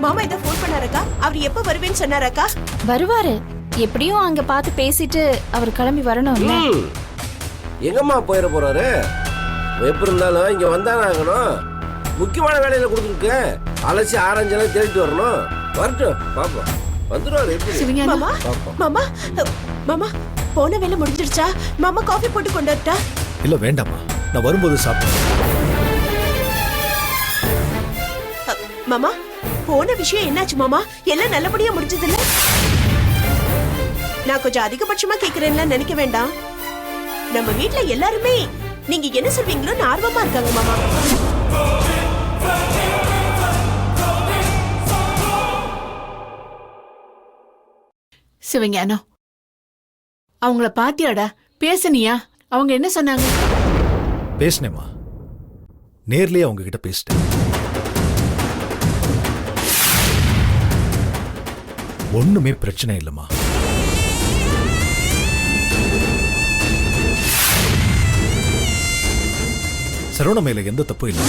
மாமா இத ஃபோன் பண்ணாரக்கா? அவர் எப்ப வருவேன்னு சொன்னாரக்கா? வருவாரு. எப்படியும் அங்க பார்த்து பேசிட்டு அவர் கிளம்பி வரணும்ல. எங்கம்மா போயிட போறாரு? எப்படி இருந்தாலும் இங்க வந்தானே ஆகணும். முக்கியமான வேலையில கொடுத்துருக்கு. அலசி ஆரஞ்செல்லாம் தேடிட்டு வரணும். வரட்டும், பாப்போம். வந்துருவாரு எப்படி? மாமா மாமா மாமா போன வேலை முடிஞ்சிடுச்சா? மாமா காஃபி போட்டு கொண்டு வரட்டா? இல்ல வேண்டாமா, நான் வரும்போது சாப்பிடுறேன். மாமா போன விஷயம் என்னாச்சு மாமா? எல்லாம் நல்லபடியா முடிஞ்சதில்ல? நான் கொஞ்சம் அதிகபட்சமா கேக்குறேன்னு நினைக்க வேண்டாம். நம்ம வீட்ல எல்லாருமே நீங்க என்ன சொல்வீங்களோன்னு ஆர்வமா இருக்காங்க மாமா. சிவஞானம், அவங்கள பாத்தியாடா? பேசனியா? அவங்க என்ன சொன்னாங்க? பேசினேமா, நேர்லயே அவங்க கிட்ட பேசிட்டேன். ஒண்ணுமே பிரச்சனை இல்லம்மா. சரவண மேல எந்த தப்பும் இல்லை.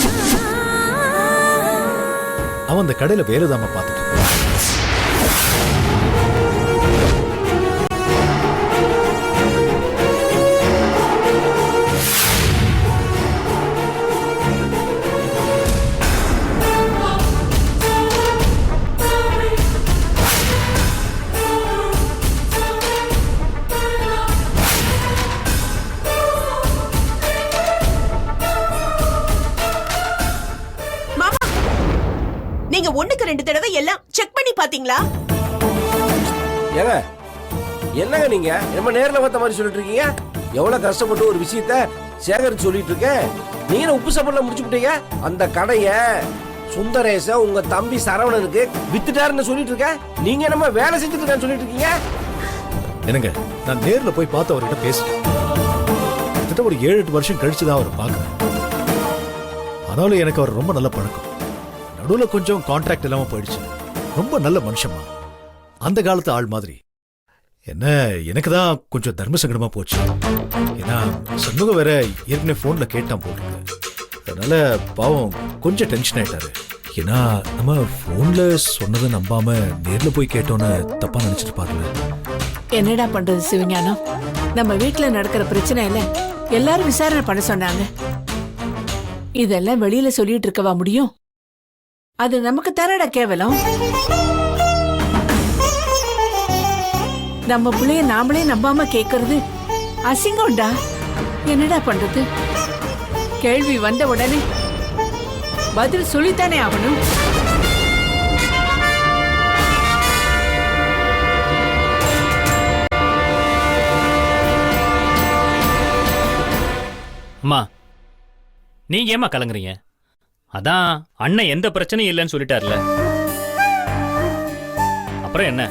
அவன் அந்த கடையில வேலைதாம பார்த்துட்டு இருக்கான். நீங்க ஒண்ணுக்கு 2 தடவை எல்லாம் செக் பண்ணி பாத்தீங்களா? ஏங்க என்னங்க நீங்க நம்ம நேர்ல பார்த்த மாதிரி சொல்லிட்டு இருக்கீங்க? எவ்வளவு கஷ்டப்பட்டு ஒரு விஷயத்த சேகரிச்சு சொல்லிட்டு இருக்க. நீங்க உப்பு சாப்பாடுல முடிச்சு விட்டீங்க. அந்த கடைய சுந்தரேச உங்க தம்பி சரவணனுக்கு வித்துட்டாருன்னு சொல்லிட்டு இருக்க. நீங்க நம்ம வேலை செஞ்சுட்டு இருக்கான்னு சொல்லிட்டு இருக்கீங்க. என்னங்க, நான் நேர்ல போய் பார்த்து அவர்கிட்ட பேசிட்டேன். கிட்டத்தட்ட ஒரு 7-8 வருஷம் கழிச்சுதான் அவர் பார்க்கிறேன். ஆனாலும் எனக்கு அவர் ரொம்ப நல்ல பழக்கம். நடுவுல கொஞ்சம் கான்ட்ராக்ட் இல்லாம போயிடுச்சு. ரொம்ப நல்ல மனுஷமா, அந்த காலத்து ஆள் மாதிரி. என்ன எனக்கு தான் கொஞ்சம் தர்ம சங்கடமா போச்சு. ஏன்னா சண்முகம் வேற ஏற்கனவே போன்ல கேட்டான் போட்டுருக்கு. அதனால பாவம் கொஞ்சம் டென்ஷன் ஆயிட்டாரு. ஏன்னா நம்ம போன்ல சொன்னதை நம்பாம நேர்ல போய் கேட்டோன்னு தப்பா நினைச்சிட்டு பாருங்க. என்னடா பண்றது சிவஞானம்? நம்ம வீட்டுல நடக்கிற பிரச்சனையில எல்லாரும் விசாரணை பண்ண சொன்னாங்க. இதெல்லாம் வெளியில சொல்லிட்டு இருக்கவா முடியும்? அது நமக்கு தரடா கேவலம். நம்ம பிள்ளைய நாமளே நம்பாம கேக்குறது அசிங்கம்டா. என்னடா பண்றது? கேள்வி வந்த உடனே பதில் சொல்லித்தானே ஆகணும். அம்மா, நீங்க ஏமா கலங்குறீங்க? அதான் அண்ணன் எந்த பிரச்சனையும் இல்லைன்னு சொல்லிட்டார்ல. அப்புறம் என்ன,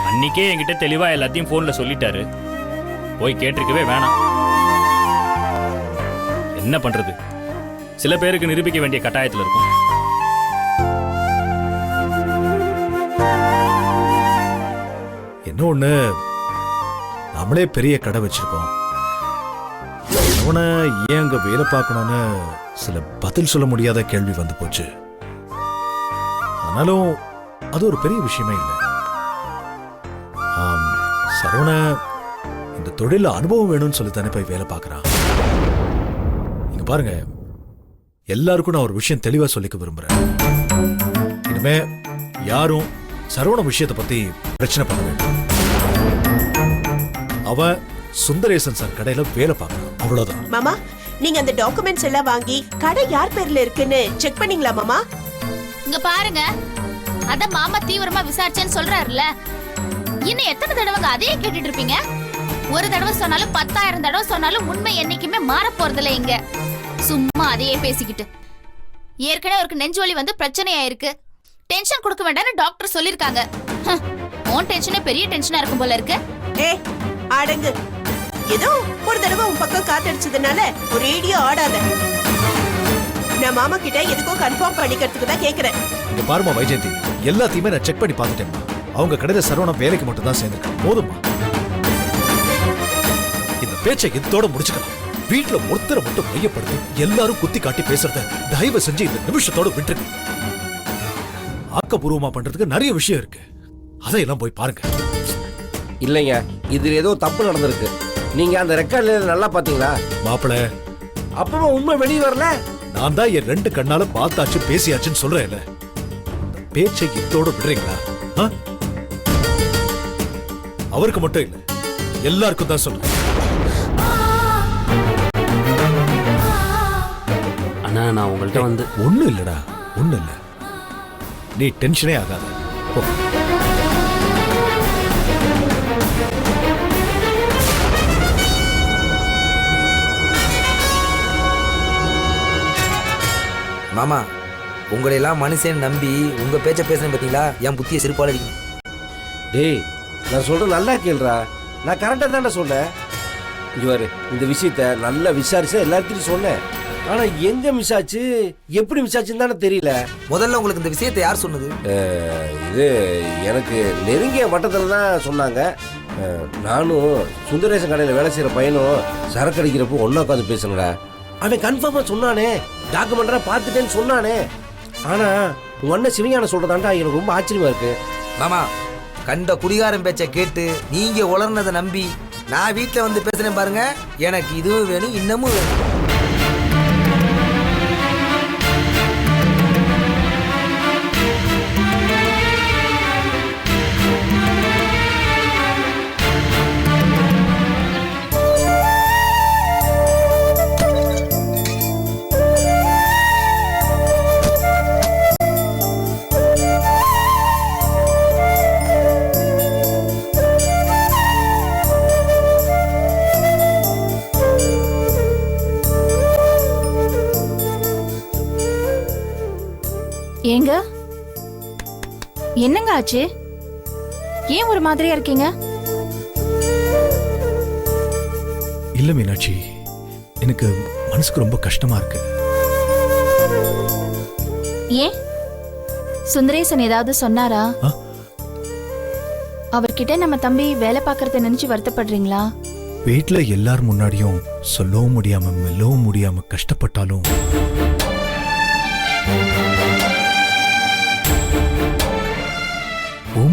அன்னைக்கே என்கிட்ட தெளிவா எல்லாத்தையும் போன்ல சொல்லிட்டாரு. போய் கேட்டிருக்கவே வேணாம். என்ன பண்றது, சில பேருக்கு நிரூபிக்க வேண்டிய கட்டாயத்தில் இருக்கும். என்ன ஒண்ணு, நம்மளே பெரிய கடை வச்சிருக்கோம். அவனை ஏன் அங்க வேலை பார்க்கணும்னு சில பதில் சொல்ல முடியாத கேள்வி வந்து போச்சு. ஆனாலும் அது ஒரு பெரிய விஷயமே இல்லை. சரவண இந்த தொழில அனுபவம் வேணும்னு சொல்லி தானே போய் வேலை பார்க்கறான். இங்க பாருங்க, எல்லாருக்கும் நான் ஒரு விஷயம் தெளிவா சொல்லிக்க விரும்புறேன். இனிமே யாரும் சரவண விஷயத்தை பத்தி பிரச்சனை பண்ண வேண்டும். அவன் சுந்தரேசன் சார் கடையில வேலை பார்க்கறான், அவ்வளவுதான். மாமா, நீங்க அந்த டாக்குமெண்ட்ஸ் எல்லாம் வாங்கி கடை யார் பேர்ல இருக்குன்னு செக் பண்ணீங்களா மாமா? இங்க பாருங்க, அத மாமா தீவிரமா விசாரிச்சேன்னு சொல்றாருல்ல. இன்னும் எத்தனை தடவை அதையே கேட்டுட்டு இருப்பீங்க? ஒரு தடவை சொன்னாலும் 10,000 தடவை சொன்னாலும் உண்மை என்னைக்குமே மாற போறதில்ல. இங்க சும்மா அதையே பேசிக்கிட்டு ஏற்கனவே அவருக்கு நெஞ்சு வலி வந்து பிரச்சனையா இருக்கு. டென்ஷன் கொடுக்க வேண்டாம்னு டாக்டர் சொல்லிருக்காங்க. உன் டென்ஷனே பெரிய டென்ஷனா இருக்கும் போல இருக்கு. ஏய் அடங்கு. ஏதோ ஒரு தடவை உன் பக்கம் காத்தடிச்சதுனால ஒரு ரேடியோ ஆடாத. நான் மாமா கிட்ட எதுக்கும் கன்ஃபார்ம் பண்ணிக்கிறதுக்கு தான் கேக்குறேன். இங்க பாருமா வைஜெயந்தி, எல்லாத்தையுமே நான் செக் பண்ணி பார்த்துட்டேன். அவங்க கடையில சரவணம் வேலைக்கு மட்டும் தான் சேர்ந்திருக்கான். போதுமா? இந்த பேச்சை இதோட முடிச்சுக்கலாம். வீட்டுல ஒருத்தரை மட்டும் மையப்படுத்தி எல்லாரும் குத்தி காட்டி பேசுறத தயவு செஞ்சு இந்த நிமிஷத்தோட விட்டுருங்க. ஆக்கப்பூர்வமா பண்றதுக்கு நிறைய விஷயம் இருக்கு. அதையெல்லாம் போய் பாருங்க. இல்லைங்க, இதுல ஏதோ தப்பு நடந்திருக்கு. நீங்க அந்த ரெக்கார்ட்ல நல்லா பாத்தீங்களா? மாப்பிள, அப்பமா உண்மை வெளியே வரல. நான் தான் என் 2 கண்ணால பார்த்தாச்சு பேசியாச்சுன்னு சொல்றேன்ல. பேச்சை இதோட விடுறீங்களா? அவருக்கு மட்டும் இல்ல, எல்லாருக்கும் தான் சொல்றேன். அண்ணா நான் உங்கள்கிட்ட வந்து ஒண்ணு இல்லடா, ஒண்ணு இல்ல. நீ டென்ஷனே ஆகாத. போ. மாமா, உங்களையெல்லாம் மனுஷன் நம்பி உங்க பேச்ச பேசுறேன் பாத்தீங்களா, என் புத்திய சிறுபால அடிக்கணும். டேய், நான் சொல்றேன் நல்லா கேளுடா. நான் கரெக்டா தான்டா சொன்னேன். இவரு இந்த விஷயத்த நல்லா விசாரிச்சா எல்லாத்தையும் சொன்னேன். ஆனா எங்க மிஸ் ஆச்சு, எப்படி மிஸ் ஆச்சுன்னு தானே தெரியல. முதல்ல உங்களுக்கு இந்த விஷயத்தை யார் சொன்னது? இது எனக்கு நெருங்கிய வட்டத்துல தான் சொன்னாங்க. நானும் சுந்தரேசன் கடையில் வேலை செய்யற பையனும் சரக்கு அடிக்கிறப்போ ஒன்னா உட்காந்து பேசுனடா. அவன் கன்ஃபார்மா சொன்னானே, டாக்குமெண்டரா பார்த்துட்டேன்னு சொன்னானே. ஆனா உங்க அண்ணன் சிவஞானம் சொல்றதாண்டா எனக்கு ரொம்ப ஆச்சரியமா இருக்கு. மாமா, கண்ட குடிகாரன் பேச்ச கேட்டு நீங்க உளர்னதை நம்பி நான் வீட்டுல வந்து பேசுறேன் பாருங்க. எனக்கு இதுவும் வேணும், இன்னமும் வேணும். ஏங்க, என்னங்க ஆச்சு? ஏன் ஒரு மாதிரியா இருக்கீங்க? இல்ல மீனாட்சி, எனக்கு மனசுக்கு ரொம்ப கஷ்டமா இருக்கு. ஏன்? சுந்தரேசன் ஏதாவது சொன்னாரா? அவர்கிட்ட நம்ம தம்பி வேலை பார்க்கறத நினைச்சு வருத்தப்படுறீங்களா? வீட்டுல எல்லார் முன்னாடியும் சொல்லவும் முடியாம மெல்லவும் முடியாம கஷ்டப்பட்டாலும்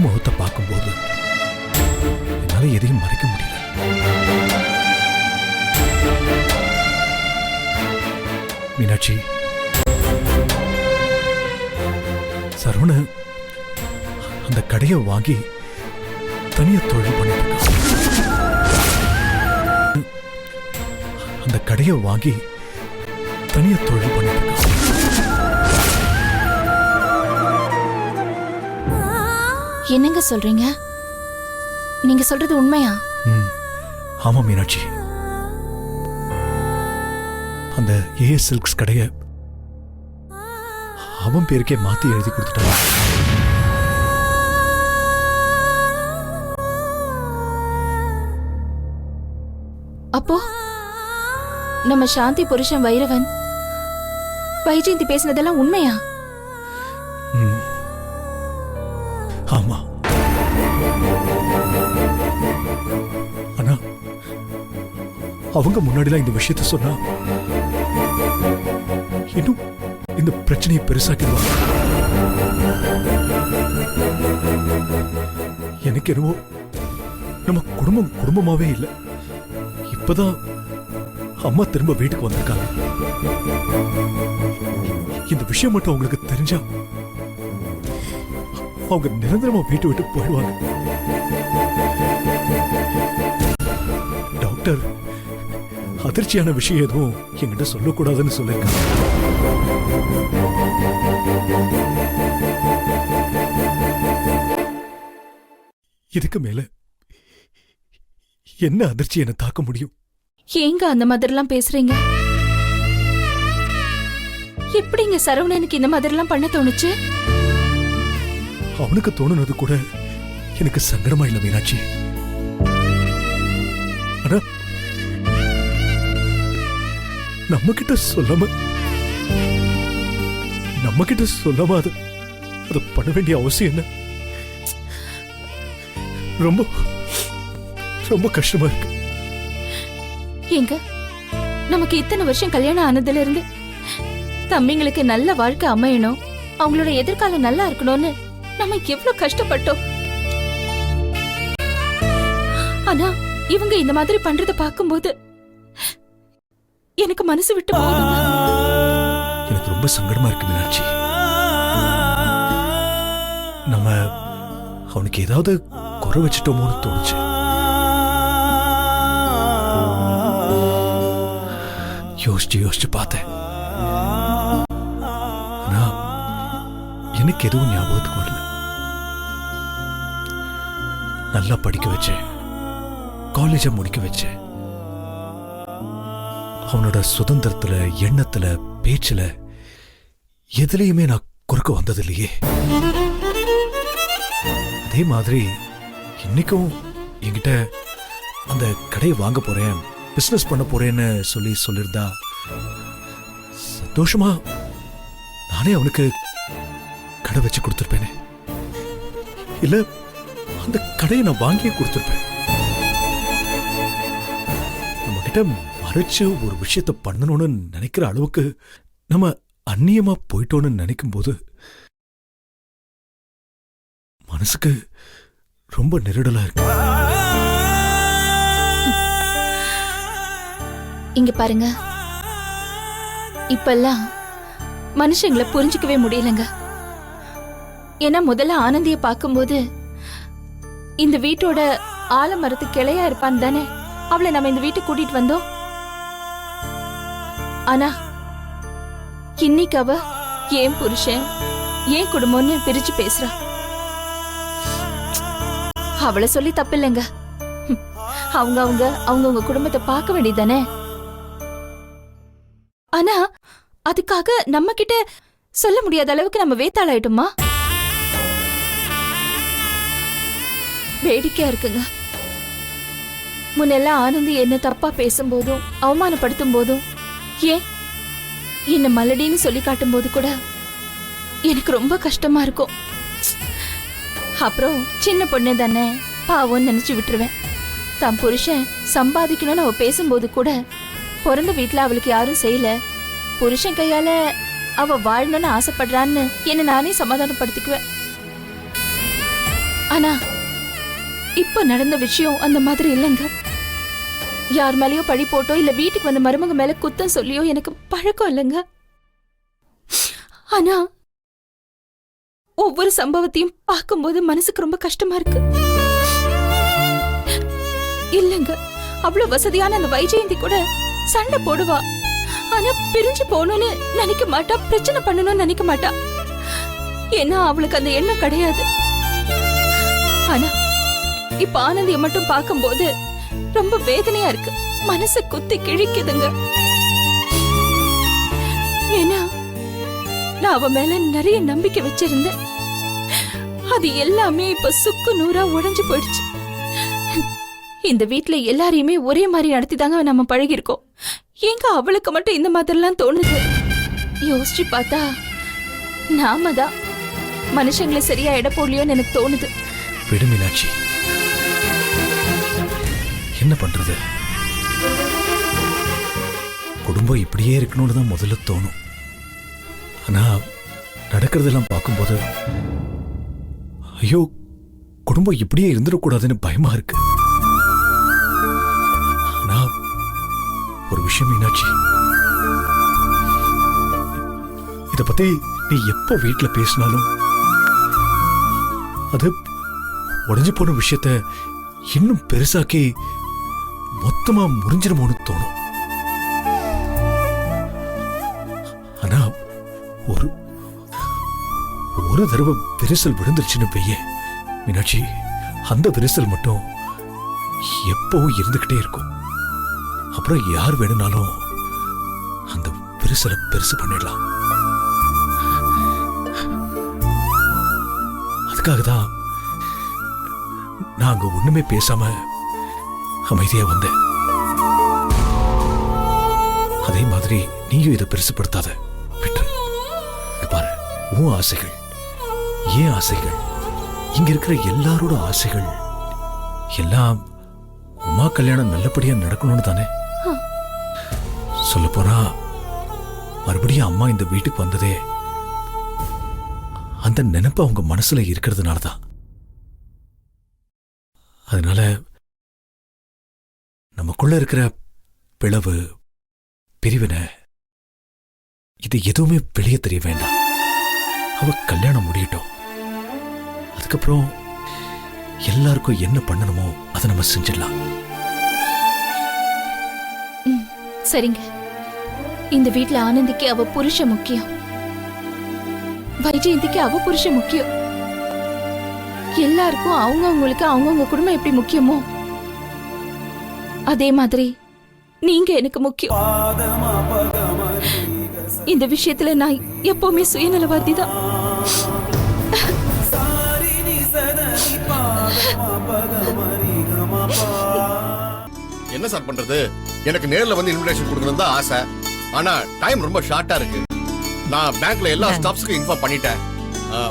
முகத்தை பார்க்கும்போது என்னால எதையும் மறைக்க முடியல. மீனாட்சி, சரவண அந்த கடையை வாங்கி தனியா தொழில் பண்ணிட்டு இருக்கான். அந்த கடையை வாங்கி தனியா தொழில் பண்ணிட்டு இருக்கான். என்னங்க சொல்றீங்க? நீங்க சொல்றது உண்மையா? ஆமா மீனாட்சி, அந்த ஏஎஸ் சில்க்ஸ் கடைய அவன் பேருக்கே மாத்தி எழுதி கொடுத்துட்டான். அப்போ நம்ம சாந்தி புருஷன் வைரவன் வைஜெயந்தி பேசினதெல்லாம் உண்மையா? ஆமா. ஆனா அவங்க முன்னாடிலாம் இந்த விஷயத்த சொன்னா இன்னும் இந்த பிரச்சனையை பெருசாக்கிடுவாங்க. எனக்கு என்னவோ நம்ம குடும்பமாவே இல்லை. இப்பதான் அம்மா திரும்ப வீட்டுக்கு வந்திருக்காங்க. இந்த விஷயம் மட்டும் அவங்களுக்கு தெரிஞ்சா அவங்க நிரந்தரமா வீட்டு விட்டு போயிடுவாங்க. டாக்டர் அதிர்ச்சியான விஷயம் எதுவும் என்கிட்ட சொல்லக்கூடாதுன்னு சொல்லிருக்காங்க. இதுக்கு மேல என்ன அதிர்ச்சி என்ன தாக்க முடியும்? ஏங்க அந்த மாதிரிலாம் பேசுறீங்க? எப்படிங்க சரவணனுக்கு இந்த மாதிரிலாம் பண்ண தோணுச்சு? அவனுக்கு தோணுனது கூட எனக்கு சங்கடமா இல்ல மீனாட்சி. ஆனா நம்ம கிட்ட சொல்லாம அது பண்ண வேண்டிய அவசியம் என்ன? ரொம்ப ரொம்ப கஷ்டமா இருக்கு. ஏங்க, நமக்கு இத்தனை வருஷம் கல்யாணம் ஆனதுல இருந்து தம்பிங்களுக்கு நல்ல வாழ்க்கை அமையணும், அவங்களோட எதிர்காலம் நல்லா இருக்கணும்னு நம்ம எவ்வளவு கஷ்டப்பட்டோம். ஆனா இவங்க இந்த மாதிரி பண்றத பாக்கும்போது எனக்கு மனசு விட்டு போகுதுங்க. எனக்கு ரொம்ப சங்கடமா இருக்கு மீனாட்சி. நம்ம அவனுக்கு ஏதாவது குறை வச்சுட்டோமோன்னு தோணுச்சு. யோசிச்சு யோசிச்சு பார்த்தேன். ஆனா எனக்கு எதுவும் ஞாபகத்துக்கு வரல. நல்லா படிக்க வச்சேன், காலேஜை முடிக்க வச்சேன். அவனோட சுதந்திரத்துல, எண்ணத்துல, பேச்சுல எதுலையுமே நான் குறுக்க வந்தது இல்லையே. அதே மாதிரி இன்னைக்கும் என்கிட்ட அந்த கடையை வாங்க போறேன், பிசினஸ் பண்ண போறேன்னு சொல்லியிருந்தா சந்தோஷமா நானே அவனுக்கு கடை வச்சு கொடுத்துருப்பேனே. இல்ல அந்த கடையை நான் வாங்கியே கொடுத்துருப்பேன். நம்ம கிட்ட மறைச்சு ஒரு விஷயத்த பண்ணணும்னு நினைக்கிற அளவுக்கு நம்ம அந்நியமா போயிட்டோன்னு நினைக்கும் போது மனசுக்கு ரொம்ப நெருடலா இருக்கு. இங்க பாருங்க, இப்பெல்லாம் மனுஷங்களை புரிஞ்சுக்கவே முடியலங்க. ஏன்னா முதல்ல ஆனந்திய பார்க்கும்போது இந்த வீட்டோட ஆலமரத்து கிளையா இருப்பான்னு தானே அவளை நம்ம இந்த வீட்டுக்கு கூட்டிட்டு வந்தோம். ஆனா இன்னைக்கு அவ ஏன் புருஷன், ஏன் குடும்பம்னு பிரிச்சு பேசுறா. அவளை சொல்லி தப்பில்லைங்க. அவங்க குடும்பத்தை பார்க்க வேண்டியதானே. ஆனா அதுக்காக நம்ம கிட்ட சொல்ல முடியாத அளவுக்கு நம்ம வேத்தாளாயிட்டோமா? வேடிக்கையா இருக்குங்க. முன்னெல்லாம் ஆனந்தி என்ன தப்பா பேசும்போதும் அவமானப்படுத்தும் போதும், ஏன் என்ன மலடின்னு சொல்லி காட்டும் போது கூட எனக்கு ரொம்ப கஷ்டமா இருக்கும். அப்புறம் சின்ன பொண்ணு தானே பாவம்னு நினைச்சு விட்டுருவேன். தான் புருஷன் சம்பாதிக்கணும்னு அவ பேசும்போது கூட பிறந்த வீட்டுல அவளுக்கு யாரும் செய்யல, புருஷன் கையால அவ வாழணும்னு ஆசைப்படுறான்னு என்ன நானே சமாதானப்படுத்திக்குவேன். ஆனா இப்ப நடந்த விஷயம் அந்த மாதிரி இல்லைங்க. யார் மேலயோ பழி போட்டோ இல்ல வீட்டுக்கு வந்த மருமக மேல குத்தம் சொல்லியோ எனக்கு பழக்கம் இல்லைங்க. ஆனா ஒவ்வொரு சம்பவத்தையும் பார்க்கும்போது மனசுக்கு ரொம்ப கஷ்டமா இருக்கு. இல்லங்க, அவ்வளவு வசதியான அந்த வைஜெயந்தி கூட சண்டை போடுவா. ஆனா பிரிஞ்சு போகணும்னு நினைக்க மாட்டா, பிரச்சனை பண்ணணும்னு நினைக்க மாட்டா. ஏன்னா அவளுக்கு அந்த எண்ணம் கிடையாது. ஆனா இப்ப ஆனந்திய மட்டும் பார்க்கும்போது ரொம்ப வேதனையா இருக்கு. மனசு குத்தி கிழிக்குதுங்க. ஏன்னா நான் அவ மேல நிறைய நம்பிக்கை வச்சிருந்தேன். அது எல்லாமே இப்ப சுக்கு நூறா உடைஞ்சு போயிடுச்சு. இந்த வீட்டுல எல்லாரையுமே ஒரே மாதிரி நடத்திதாங்க நம்ம பழகிருக்கோம். ஏங்க அவளுக்கு மட்டும் இந்த மாதிரிலாம் தோணுது? யோசிச்சு பார்த்தா நாம தான் மனுஷங்களை சரியா எடை போடலையோன்னு எனக்கு தோணுது. விடு மீனாட்சி, என்ன பண்றது? குடும்பம் இப்படியே இருக்கணும்னு தான் முதல்ல தோணும். ஆனா நடக்கிறதெல்லாம் பார்க்கும்போது ஐயோ, குடும்பம் இப்படியே இருந்துடக்கூடாதுன்னு பயமா இருக்கு. ஆனா ஒரு விஷயம் மீனாட்சி, இத பத்தி நீ எப்போ வீட்டுல பேசினாலும் அது உடைஞ்சு போன விஷயத்த இன்னும் பெருசாக்கி மொத்தமா முறிஞ்சிருமோன்னு தோணும். ஆனா ஒரு ஒரு தடவை விரிசல் விழுந்துருச்சுன்னு வைய மீனாட்சி, அந்த விரிசல் மட்டும் எப்பவும் இருந்துகிட்டே இருக்கும். அப்புறம் யார் வேணும்னாலும் அந்த விரிசலை பெருசு பண்ணிடலாம். அதுக்காக தான் நான் அங்க ஒண்ணுமே பேசாம அமைதியா வந்தேன். அதே மாதிரி நீயும் இதை பெருசுப்படுத்தாத, விட்டு பாரு. உன் ஆசைகள், ஏன் ஆசைகள், இங்க இருக்கிற எல்லாரோட ஆசைகள் எல்லாம் உமா கல்யாணம் நல்லபடியா நடக்கணும்னு தானே. சொல்ல போனா மறுபடியும் அம்மா இந்த வீட்டுக்கு வந்ததே அந்த நினைப்பு அவங்க மனசுல இருக்கிறதுனால தான். அதனால நமக்குள்ள இருக்கிற பிளவு, பிரிவினை, இது எதுவுமே வெளியே தெரிய வேண்டாம். அவ கல்யாணம் முடியட்டும். அதுக்கப்புறம் எல்லாருக்கும் என்ன பண்ணணுமோ அதை நம்ம செஞ்சிடலாம். சரிங்க, இந்த வீட்ல ஆனந்திக்கு அவ புருஷன் முக்கியம், வைஜெயந்திக்கு அவ புருஷன் முக்கியம். எல்லாருக்கும் அவங்கவுங்களுக்கு அவங்கவுங்க குடும்பம் எப்படி முக்கியமோ அதே மாதிரி நீங்க எனக்கு முக்கியம். இந்த விஷயத்துல நான் எப்பவுமே சுயநலவாதி தான். என்ன சார் பண்றது? எனக்கு நேர்ல வந்து இன்விடேஷன் கொடுக்கணும் தான் ஆசை. ஆனா டைம் ரொம்ப ஷார்ட்டா இருக்கு. நான் பேங்க்ல எல்லா ஸ்டாஃப்ஸ்க்கும் இன்ஃபார்ம் பண்ணிட்டேன்.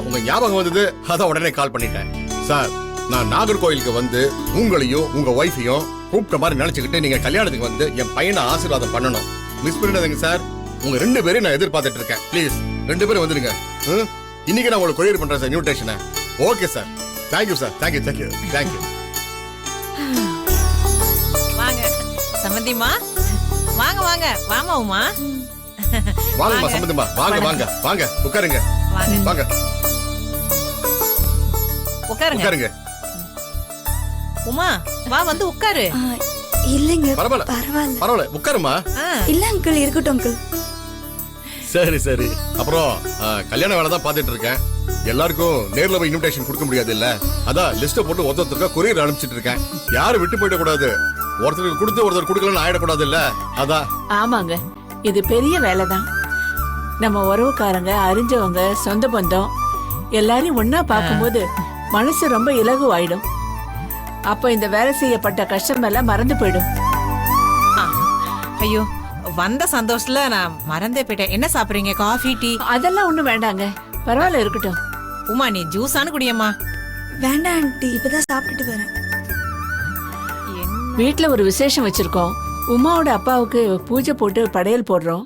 உங்க ஞாபகம் வந்தது, அதான் உடனே கால் பண்ணிட்டேன். சார், நான் நாகர்கோயிலுக்கு வந்து உங்களையும் உங்க ஒய்ஃபையும் கூப்பிட்ட மாதிரி நினைச்சுக்கிட்டு நீங்க கல்யாணத்துக்கு வந்து என் பையனை ஆசீர்வாதம் பண்ணணும். மிஸ் பண்ணிடாதீங்க சார். உங்க 2 பேரையும் நான் எதிர்பார்த்துட்டு இருக்கேன். ப்ளீஸ் 2 பேரும் வந்துருங்க. இன்னைக்கு நான் உங்களுக்கு கொரியர் பண்றேன் சார் இன்விடேஷனை. Okay sir. Thank you sir. Thank you thank you thank you. வாங்க சம்பந்திமா, வாங்க வாங்க. வாமா உமா. வாங்கம்மா சம்பந்திமா, வாங்க வாங்க வாங்க. உட்காருங்க வாங்க. உட்காருங்க. உமா வா, வந்து உட்காரு. இல்லங்க, பரவாயில்ல உட்காருமா. இல்ல அங்கிள், இருக்கட்டும் அங்கிள். சரி சரி. அப்புறம் கல்யாண வேலை தான் பாத்துட்டு இருக்கேன். எல்லாருக்கும் நேர்ல போய் இன்விடேஷன் கொடுக்க முடியாது இல்ல, அதான் லிஸ்ட் போட்டு ஒருத்தருக்கா கொரியர் அனுப்பிச்சிட்டு இருக்கேன். யாரும் விட்டு போயிட கூடாது. ஒருத்தருக்கு கொடுத்து ஒருத்தர் கொடுக்கலன்னு ஆயிடக்கூடாது இல்ல, அதான். ஆமாங்க, இது பெரிய வேலைதான். நம்ம உறவுக்காரங்க, அறிஞ்சவங்க, சொந்த பந்தம் எல்லாரையும் ஒன்னா பார்க்கும்போது மனசு ரொம்ப இலகுவாயிடும். அப்ப இந்த வேலை செய்யப்பட்ட கஷ்டம் எல்லாம் மறந்து போயிடும். ஐயோ, வந்த சந்தோஷத்துல நான் மறந்தே போயிட்டேன். என்ன சாப்பிடுறீங்க? Coffee, tea? அதெல்லாம் ஒண்ணும் வேண்டாங்க, பரவாயில்ல இருக்கட்டும். உமா, நீ ஜூஸானு குடியம்மா. வேண்டாம் ஆண்டி, இப்பதான் சாப்பிட்டுட்டு வரேன். வீட்டுல ஒரு விசேஷம் வச்சிருக்கோம். உமாவோட அப்பாவுக்கு பூஜை போட்டு படையல் போடுறோம்.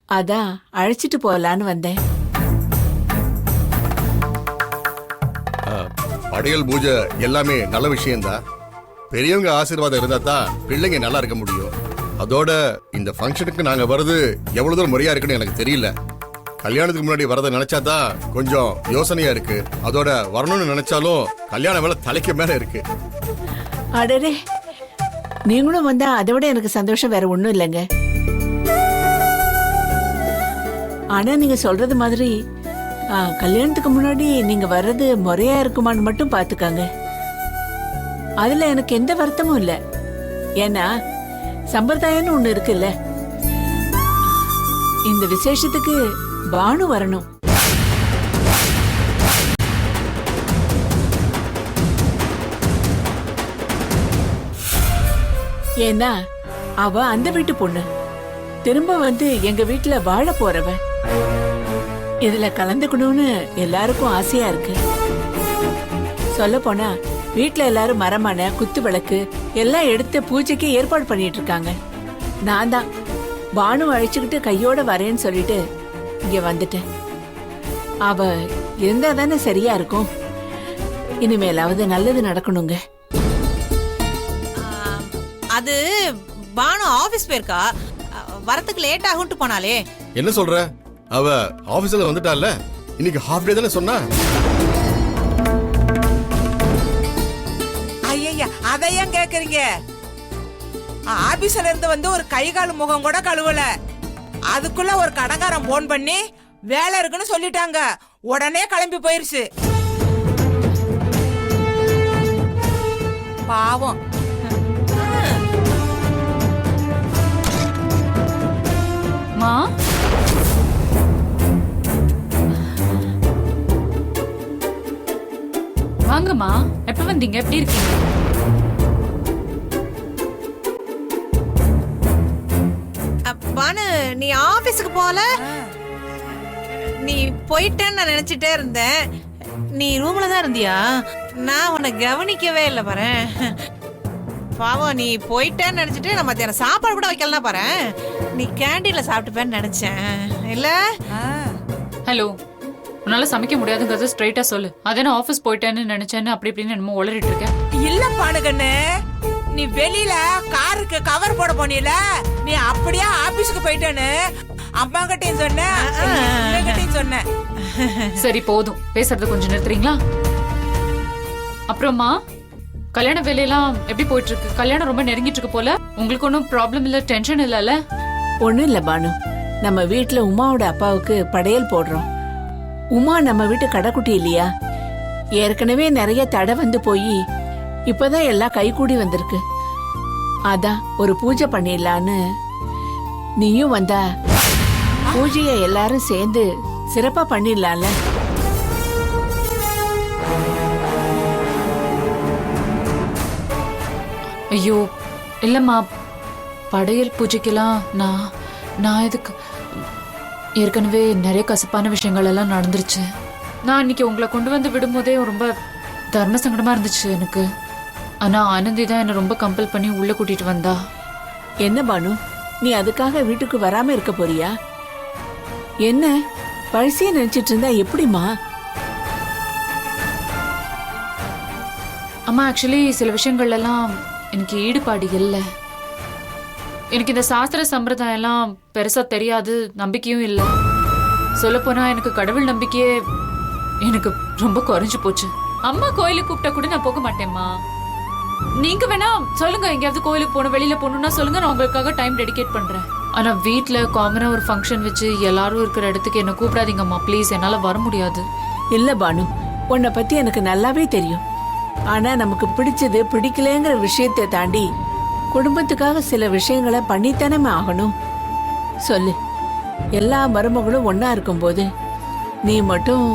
அதான் அழைச்சிட்டு போகலான்னு வந்தேன். படையல் பூஜை எல்லாமே நல்ல விஷயம்தான். பெரியவங்க ஆசீர்வாதம் இருந்தா தான் பிள்ளைங்க நல்லா இருக்க முடியும். அதோட இந்த ஃபங்க்ஷனுக்கு நாங்க வர்றது எவ்வளவு தூரம் முறையா இருக்குன்னு எனக்கு தெரியல. கல்யாணத்துக்கு முன்னாடி வரதை நினைச்சாதான் கொஞ்சம் யோசனையா இருக்கு. அதோட வரணும்னு நினைச்சாலும் கல்யாண வேலை தலைக்கு மேல இருக்கு. அடரே, நீங்களும் வந்தா அதை விட எனக்கு சந்தோஷம் வேற ஒண்ணும் இல்லைங்க. ஆனா நீங்க சொல்றது மாதிரி கல்யாணத்துக்கு முன்னாடி நீங்க வர்றது முறையா இருக்குமான்னு மட்டும் பாத்துக்காங்க. அதுல எனக்கு எந்த வருத்தமும் இல்ல. ஏன்னா சம்பிரதாயம்னு ஒண்ணு இருக்குல்ல. இந்த விசேஷத்துக்கு பானு வரணும். ஏன்னா அவ அந்த வீட்டு பொண்ணு, திரும்ப வந்து எங்க வீட்டுல வாழ போறவ. இதுல கலந்துக்கணும்னு எல்லாருக்கும் ஆசையா இருக்கு. சொல்ல போனா வீட்டுல எல்லாரும் மரமான குத்து விளக்கு எல்லாம் எடுத்து பூஜைக்கு ஏற்பாடு பண்ணிட்டு இருக்காங்க. நான் தான் பானு அழைச்சுக்கிட்டு கையோட வரேன்னு சொல்லிட்டு இங்க வந்துட்டேன். அவ இருந்தா தானே சரியா இருக்கும். இனிமேலாவது நல்லது நடக்கணுங்க. அது பானு ஆபீஸ் போயிருக்கா, வரத்துக்கு லேட் ஆகும்ட்டு போனாலே. என்ன சொல்ற? அவ ஆபீஸ்ல வந்துட்டால, இன்னைக்கு ஹாஃப் டே தானே சொன்னா. ஐயா, அதையும் கேக்குறீங்க? ஆபீஸ்ல இருந்து வந்து ஒரு கை கால் முகம் கூட கழுவல, அதுக்குள்ள ஒரு கடைக்காரன் போன் பண்ணி வேலை இருக்குன்னு சொல்லிட்டாங்க. உடனே கிளம்பி போயிருச்சு. பாவம். மா, வாங்கம்மா. எப்ப வந்தீங்க? எப்படி இருக்கீங்க? பானு, நீ ஆபீஸுக்கு போல? நீ போயிட்டேன்னு நான் நினைச்சிட்டே இருந்தேன். நீ ரூம்ல தான் இருந்தியா? நான் உன்னை கவனிக்கவே இல்லை பாரு. பாவம், நீ போயிட்டேன்னு நினைச்சிட்டு நான் மத்தியானம் சாப்பாடு கூட வைக்கலன்னா பாரு. நீ கேண்டீன்ல சாப்பிட்டுப்பேன்னு நினைச்சேன் இல்ல. ஹலோ, உன்னால சமைக்க முடியாதுங்கிறத ஸ்ட்ரைட்டா சொல்லு. அதே நான் ஆபீஸ் போயிட்டேன்னு நினைச்சேன்னு அப்படி இப்படின்னு என்னமோ உளறிட்டு இருக்கேன். இல்ல பானுகண்ணு, நீ வெளியில காருக்கு கவர் போட போனீல, நீ அப்படியே ஆபீஸ்க்கு போயிட்டேன்னு அம்மா கிட்டையும் சொன்னேன் சொன்னேன். சரி போதும், பேசுறது கொஞ்சம் நிறுத்துறீங்களா? அப்புறமா கல்யாண வேலையெல்லாம் எப்படி போயிட்டு இருக்கு? கல்யாணம் ரொம்ப நெருங்கிட்டு இருக்கு போல. உங்களுக்கு ஒன்றும் ப்ராப்ளம் இல்ல, டென்ஷன் இல்லல்ல? ஒண்ணும் இல்ல பானு, நம்ம வீட்டுல உமாவோட அப்பாவுக்கு படையல் போடுறோம். உமா நம்ம வீட்டு கடைக்குட்டி இல்லையா? ஏற்கனவே நிறைய தடை வந்து போய் இப்பதான் எல்லாம் கைகூடி வந்திருக்கு. அதான் ஒரு பூஜை பண்ணிடலான்னு. நீயும் வந்தா பூஜையை எல்லாரும் சேர்ந்து சிறப்பா பண்ணிடலாம்ல. ஐயோ இல்லம்மா, படையல் பூஜைக்கெல்லாம் நான் எதுக்கு? ஏற்கனவே நிறைய கசப்பான விஷயங்கள் எல்லாம் நடந்துருச்சு. நான் இன்னைக்கு உங்களை கொண்டு வந்து விடும்போதே ரொம்ப தர்ம சங்கடமா இருந்துச்சு எனக்கு. ஆனா ஆனந்தி தான் என்ன ரொம்ப கம்பல் பண்ணி உள்ள கூட்டிட்டு வந்தா. என்ன பானு, நீ அதுக்காக வீட்டுக்கு வராம இருக்க போறியா? என்ன பழசிய நினைச்சிட்டு இருந்தா எப்படிமா? அம்மா ஆக்சுவலி சில விஷயங்கள் எல்லாம் எனக்கு ஈடுபாடு இல்லை. எனக்கு இந்த சாஸ்திர சம்பிரதாயம் எல்லாம் பெருசா தெரியாது, நம்பிக்கையும் இல்லை. சொல்லப்போனா எனக்கு கடவுள் நம்பிக்கையே எனக்கு ரொம்ப குறைஞ்சு போச்சு. அம்மா கோயிலுக்கு கூப்பிட்டா கூட நான் போக மாட்டேம்மா. நீங்க வேணா சொல்லுங்க, எங்கேயாவது கோயிலுக்கு போகணும் வெளியில போகணும்னா சொல்லுங்க, நான் உங்களுக்காக டைம் டெடிகேட் பண்றேன். ஆனா வீட்டுல காமனா ஒரு ஃபங்க்ஷன் வச்சு எல்லாரும் இருக்கிற இடத்துக்கு என்ன கூப்பிடாதீங்கம்மா ப்ளீஸ், என்னால வர முடியாது. இல்ல பானு, உன்னை பத்தி எனக்கு நல்லாவே தெரியும். ஆனா நமக்கு பிடிச்சது பிடிக்கலங்கிற விஷயத்தை தாண்டி குடும்பத்துக்காக சில விஷயங்களை பண்ணித்தானே ஆகணும். சொல்லு, எல்லா மருமகளும் ஒன்னா இருக்கும்போது நீ மட்டும்.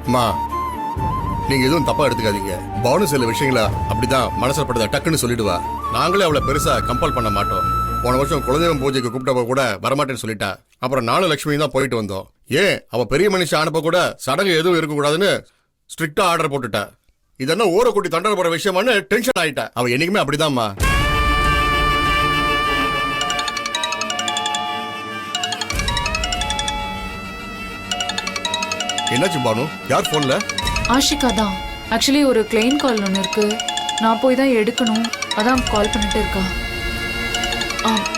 அம்மா, நீங்க எதுவும் தப்பா எடுத்துக்காதீங்க. பானு சில விஷயங்கள அப்படிதான் மனசுல பட்டதை டக்குன்னு சொல்லிடுவா. நாங்களே அவளை பெருசா கம்பல் பண்ண மாட்டோம். போன வருஷம் குலதெய்வம் பூஜைக்கு கூப்பிட்டப்ப கூட வரமாட்டேன்னு சொல்லிட்டா. அப்புறம் நானும் லட்சுமி தான் போயிட்டு வந்தோம். ஏன் அவ பெரிய மனுஷன் ஆனப்ப கூட சடங்கு எதுவும் இருக்கக்கூடாதுன்னு ஸ்ட்ரிக்டா ஆர்டர் போட்டுட்டா. இதெல்லாம் ஊரை கூட்டி தண்டனை போற விஷயமானு டென்ஷன் ஆயிட்டா. அவ என்னைக்குமே அப்படிதான்மா. என்னாச்சு பானு? யார் போன்ல? ஆஷிகா தான். ஆக்சுவலி ஒரு கிளைன் கால் ஒன்று இருக்கு, நான் போய் தான் எடுக்கணும். அதான் கால் பண்ணிட்டு இருக்கா.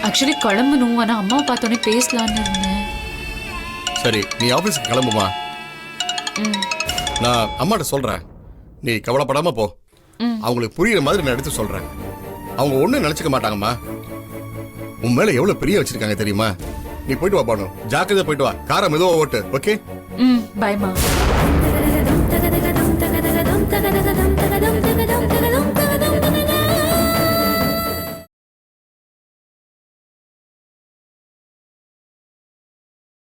ஆக்சுவலி கிளம்பணும், ஆனா அம்மா பார்த்தோன்னே பேசலான்னு இருந்தேன். சரி, நீ ஆபீஸ்க்கு கிளம்புமா. நான் அம்மாட்ட சொல்றேன், நீ கவலைப்படாம போ. அவங்களுக்கு புரியுற மாதிரி நான் எடுத்து சொல்றேன். அவங்க ஒண்ணும் நினைச்சுக்க மாட்டாங்கம்மா. உன் மேல எவ்வளவு பிரிய வச்சிருக்காங்க தெரியுமா? நீ போயிட்டு வா பானு, ஜாக்கிரதை போயிட்டு வா. காரை மெதுவா ஓட்டு, ஓகே? பைமா.